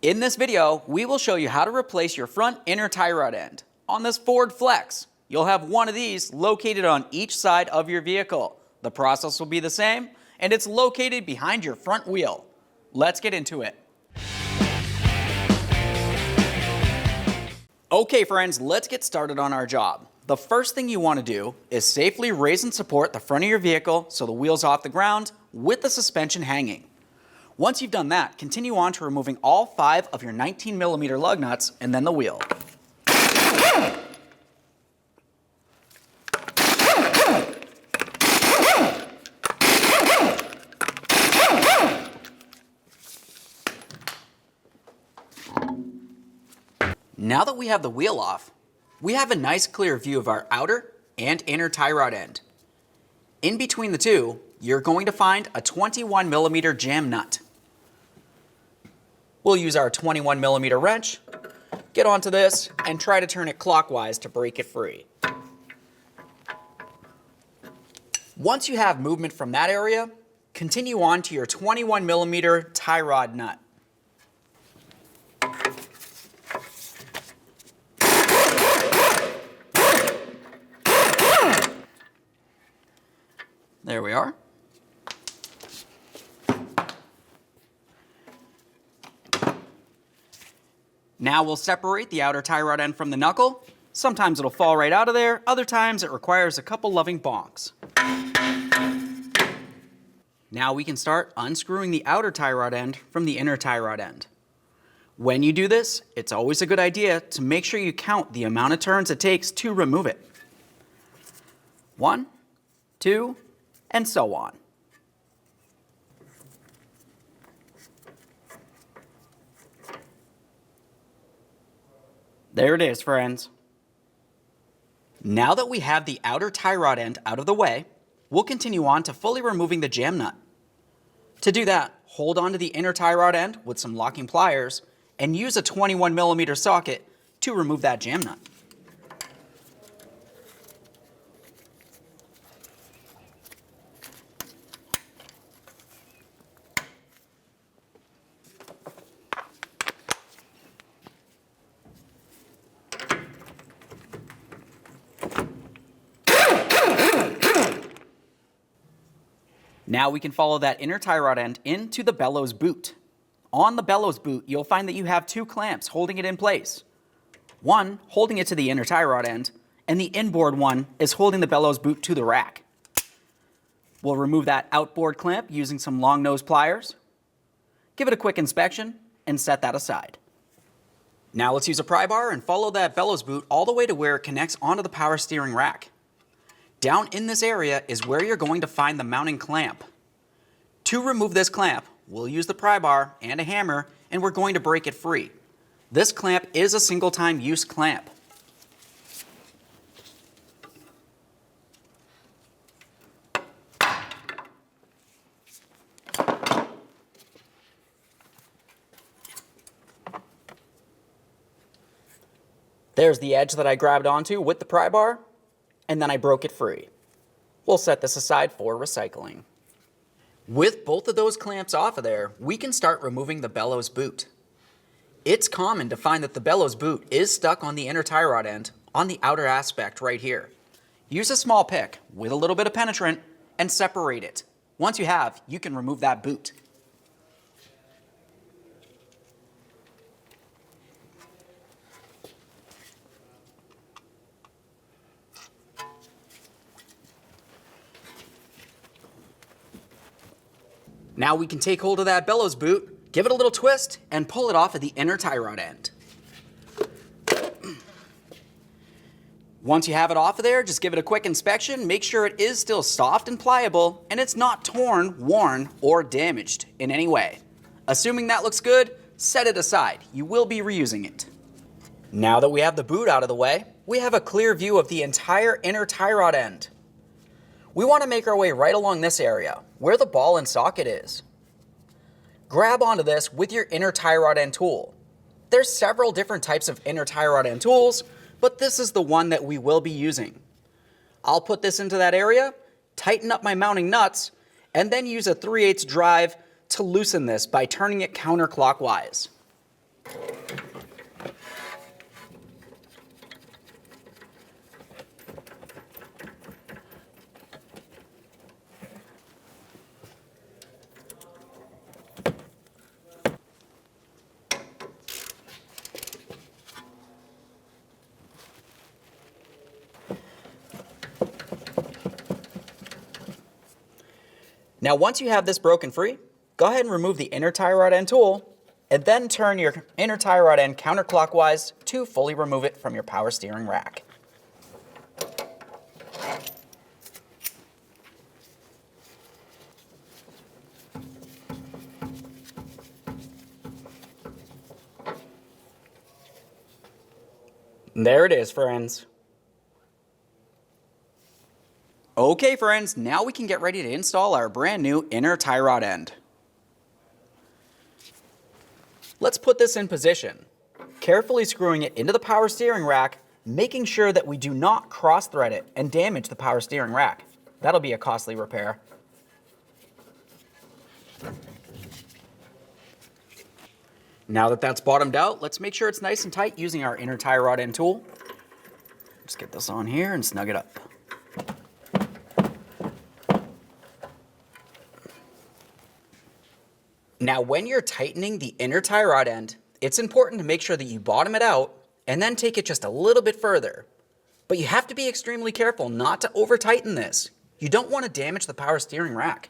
In this video, we will show you how to replace your front inner tie rod end. On this Ford Flex, you'll have one of these located on each side of your vehicle. The process will be the same, and it's located behind your front wheel. Let's get into it. Okay friends, let's get started on our job. The first thing you want to do is safely raise and support the front of your vehicle so the wheel's off the ground with the suspension hanging. Once you've done that, continue on to removing all 5 of your 19mm lug nuts and then the wheel. Now that we have the wheel off, we have a nice clear view of our outer and inner tie rod end. In between the two, you're going to find a 21mm jam nut. We'll use our 21mm wrench, get onto this, and try to turn it clockwise to break it free. Once you have movement from that area, continue on to your 21mm tie rod nut. There we are. Now we'll separate the outer tie rod end from the knuckle. Sometimes it'll fall right out of there, other times it requires a couple loving bonks. Now we can start unscrewing the outer tie rod end from the inner tie rod end. When you do this, it's always a good idea to make sure you count the amount of turns it takes to remove it. 1, 2, and so on. There it is, friends. Now that we have the outer tie rod end out of the way, we'll continue on to fully removing the jam nut. To do that, hold on to the inner tie rod end with some locking pliers and use a 21mm socket to remove that jam nut. Now we can follow that inner tie rod end into the bellows boot. On the bellows boot, you'll find that you have 2 clamps holding it in place. One holding it to the inner tie rod end, and the inboard one is holding the bellows boot to the rack. We'll remove that outboard clamp using some long nose pliers. Give it a quick inspection and set that aside. Now let's use a pry bar and follow that bellows boot all the way to where it connects onto the power steering rack. Down in this area is where you're going to find the mounting clamp. To remove this clamp, we'll use the pry bar and a hammer, and we're going to break it free. This clamp is a single-time use clamp. There's the edge that I grabbed onto with the pry bar, and then I broke it free. We'll set this aside for recycling. With both of those clamps off of there, we can start removing the bellows boot. It's common to find that the bellows boot is stuck on the inner tie rod end on the outer aspect right here. Use a small pick with a little bit of penetrant and separate it. Once you have, you can remove that boot. Now we can take hold of that bellows boot, give it a little twist, and pull it off of the inner tie rod end. Once you have it off of there, just give it a quick inspection, make sure it is still soft and pliable, and it's not torn, worn, or damaged in any way. Assuming that looks good, set it aside. You will be reusing it. Now that we have the boot out of the way, we have a clear view of the entire inner tie rod end. We want to make our way right along this area, where the ball and socket is. Grab onto this with your inner tie rod end tool. There's several different types of inner tie rod end tools, but this is the one that we will be using. I'll put this into that area, tighten up my mounting nuts, and then use a 3/8 drive to loosen this by turning it counterclockwise. Now once you have this broken free, go ahead and remove the inner tie rod end tool and then turn your inner tie rod end counterclockwise to fully remove it from your power steering rack. There it is, friends. Okay, friends, now we can get ready to install our brand new inner tie rod end. Let's put this in position, carefully screwing it into the power steering rack, making sure that we do not cross-thread it and damage the power steering rack. That'll be a costly repair. Now that that's bottomed out, let's make sure it's nice and tight using our inner tie rod end tool. Just get this on here and snug it up. Now when you're tightening the inner tie rod end, it's important to make sure that you bottom it out and then take it just a little bit further. But you have to be extremely careful not to over tighten this. You don't want to damage the power steering rack.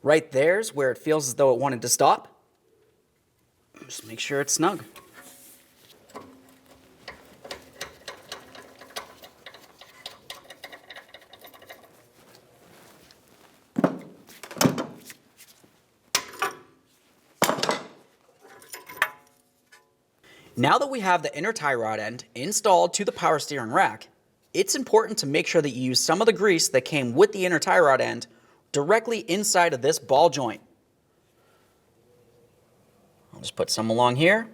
Right there's where it feels as though it wanted to stop. Just make sure it's snug. Now that we have the inner tie rod end installed to the power steering rack, it's important to make sure that you use some of the grease that came with the inner tie rod end directly inside of this ball joint. I'll just put some along here,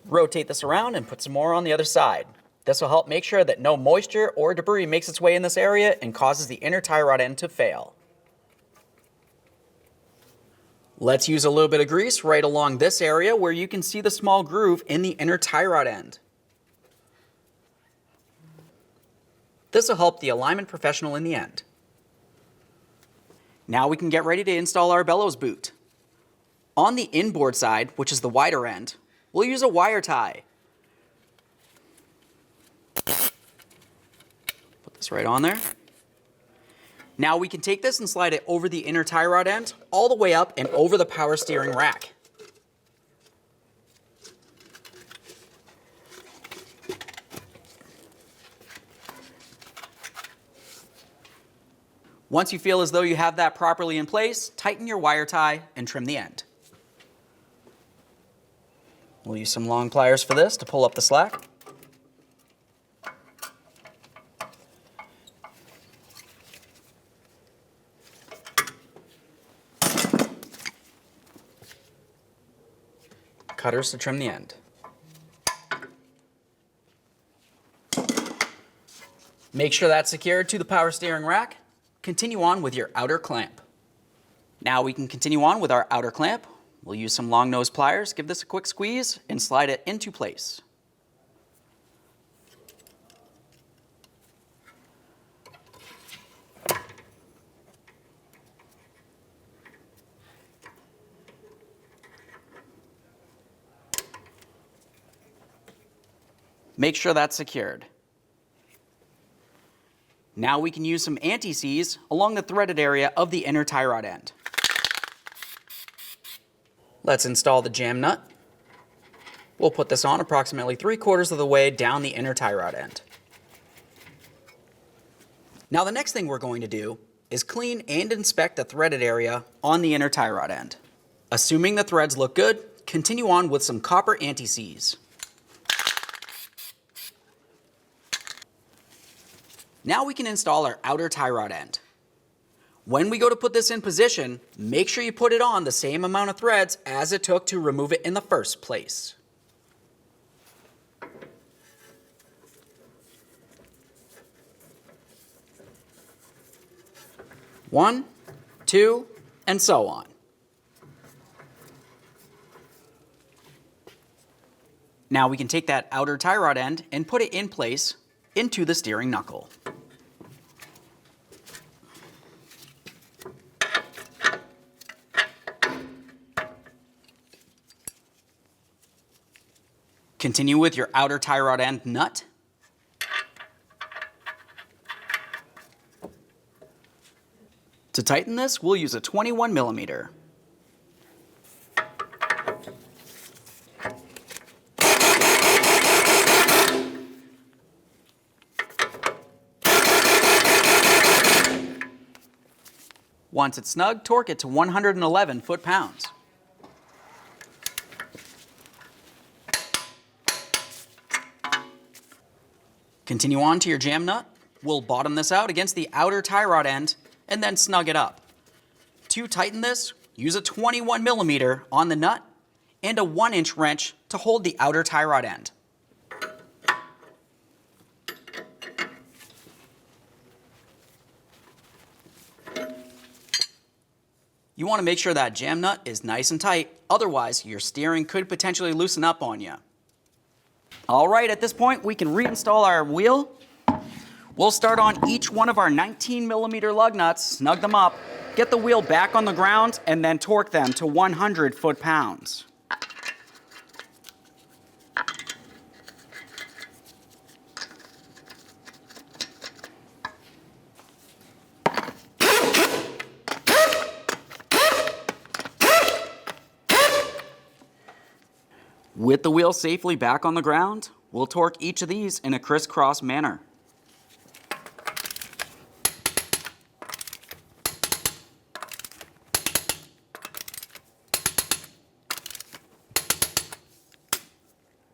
rotate this around and put some more on the other side. This will help make sure that no moisture or debris makes its way in this area and causes the inner tie rod end to fail. Let's use a little bit of grease right along this area where you can see the small groove in the inner tie rod end. This will help the alignment professional in the end. Now we can get ready to install our bellows boot. On the inboard side, which is the wider end, we'll use a wire tie. Put this right on there. Now we can take this and slide it over the inner tie rod end, all the way up and over the power steering rack. Once you feel as though you have that properly in place, tighten your wire tie and trim the end. We'll use some long pliers for this to pull up the slack. Cutters to trim the end. Make sure that's secured to the power steering rack. Continue on with your outer clamp. Now we can continue on with our outer clamp. We'll use some long nose pliers, give this a quick squeeze, and slide it into place. Make sure that's secured. Now we can use some anti-seize along the threaded area of the inner tie rod end. Let's install the jam nut. We'll put this on approximately 3/4 of the way down the inner tie rod end. Now the next thing we're going to do is clean and inspect the threaded area on the inner tie rod end. Assuming the threads look good, continue on with some copper anti-seize. Now we can install our outer tie rod end. When we go to put this in position, make sure you put it on the same amount of threads as it took to remove it in the first place. 1, 2, and so on. Now we can take that outer tie rod end and put it in place into the steering knuckle. Continue with your outer tie rod end nut. To tighten this, we'll use a 21 millimeter. Once it's snug, torque it to 111 foot-pounds. Continue on to your jam nut. We'll bottom this out against the outer tie rod end and then snug it up. To tighten this, use a 21 millimeter on the nut and a 1-inch wrench to hold the outer tie rod end. You want to make sure that jam nut is nice and tight, otherwise your steering could potentially loosen up on you. All right, at this point we can reinstall our wheel. We'll start on each one of our 19 millimeter lug nuts, snug them up, get the wheel back on the ground, and then torque them to 100 foot-pounds. With the wheel safely back on the ground, we'll torque each of these in a crisscross manner.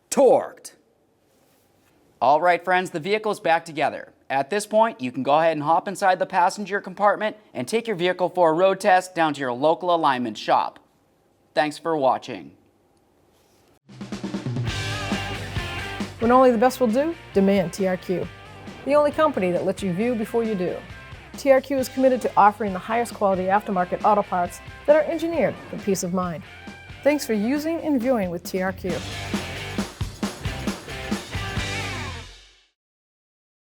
Torqued. All right, friends, the vehicle's back together. At this point, you can go ahead and hop inside the passenger compartment and take your vehicle for a road test down to your local alignment shop. Thanks for watching. When only the best will do, demand TRQ. The only company that lets you view before you do. TRQ is committed to offering the highest quality aftermarket auto parts that are engineered for peace of mind. Thanks for using and viewing with TRQ.